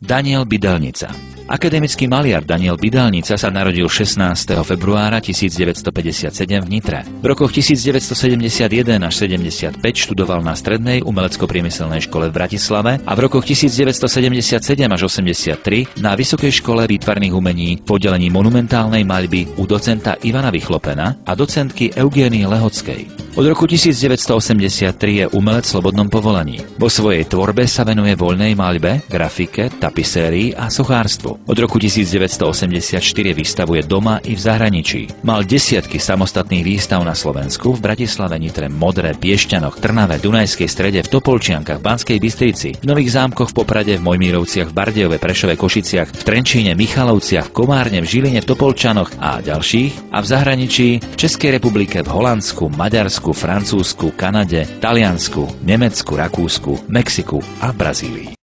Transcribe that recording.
Daniel Bydelnica. Akademický maliar Daniel Bydelnica sa narodil 16. februára 1957 v Nitre. V rokoch 1971 až 75 študoval na Strednej umelecko-priemyselnej škole v Bratislave a v rokoch 1977 až 83 na Vysokej škole výtvarných umení v oddelení monumentálnej maľby u docenta Ivana Vychlopena a docentky Eugénie Lehockej. Od roku 1983 je umelec v slobodnom povolaní. Vo svojej tvorbe sa venuje voľnej maľbe, grafike, tapisérii a sochárstvu. Od roku 1984 vystavuje doma i v zahraničí. Mal desiatky samostatných výstav na Slovensku, v Bratislave, Nitre, Modre, Piešťanoch, Trnave, Dunajskej Strede, v Topolčiankach, Banskej Bystrici, v Nových Zámkoch, v Poprade, v Mojmírovciach, v Bardejove, Prešove, Košiciach, v Trenčíne, Michalovciach, v Komárne, v Žiline, v Topolčanoch a ďalších, a v zahraničí v Českej republike, v Holandsku, Maďarsku, Francúzsku, Kanade, Taliansku, Nemecku, Rakúsku, Mexiku a Brazílii.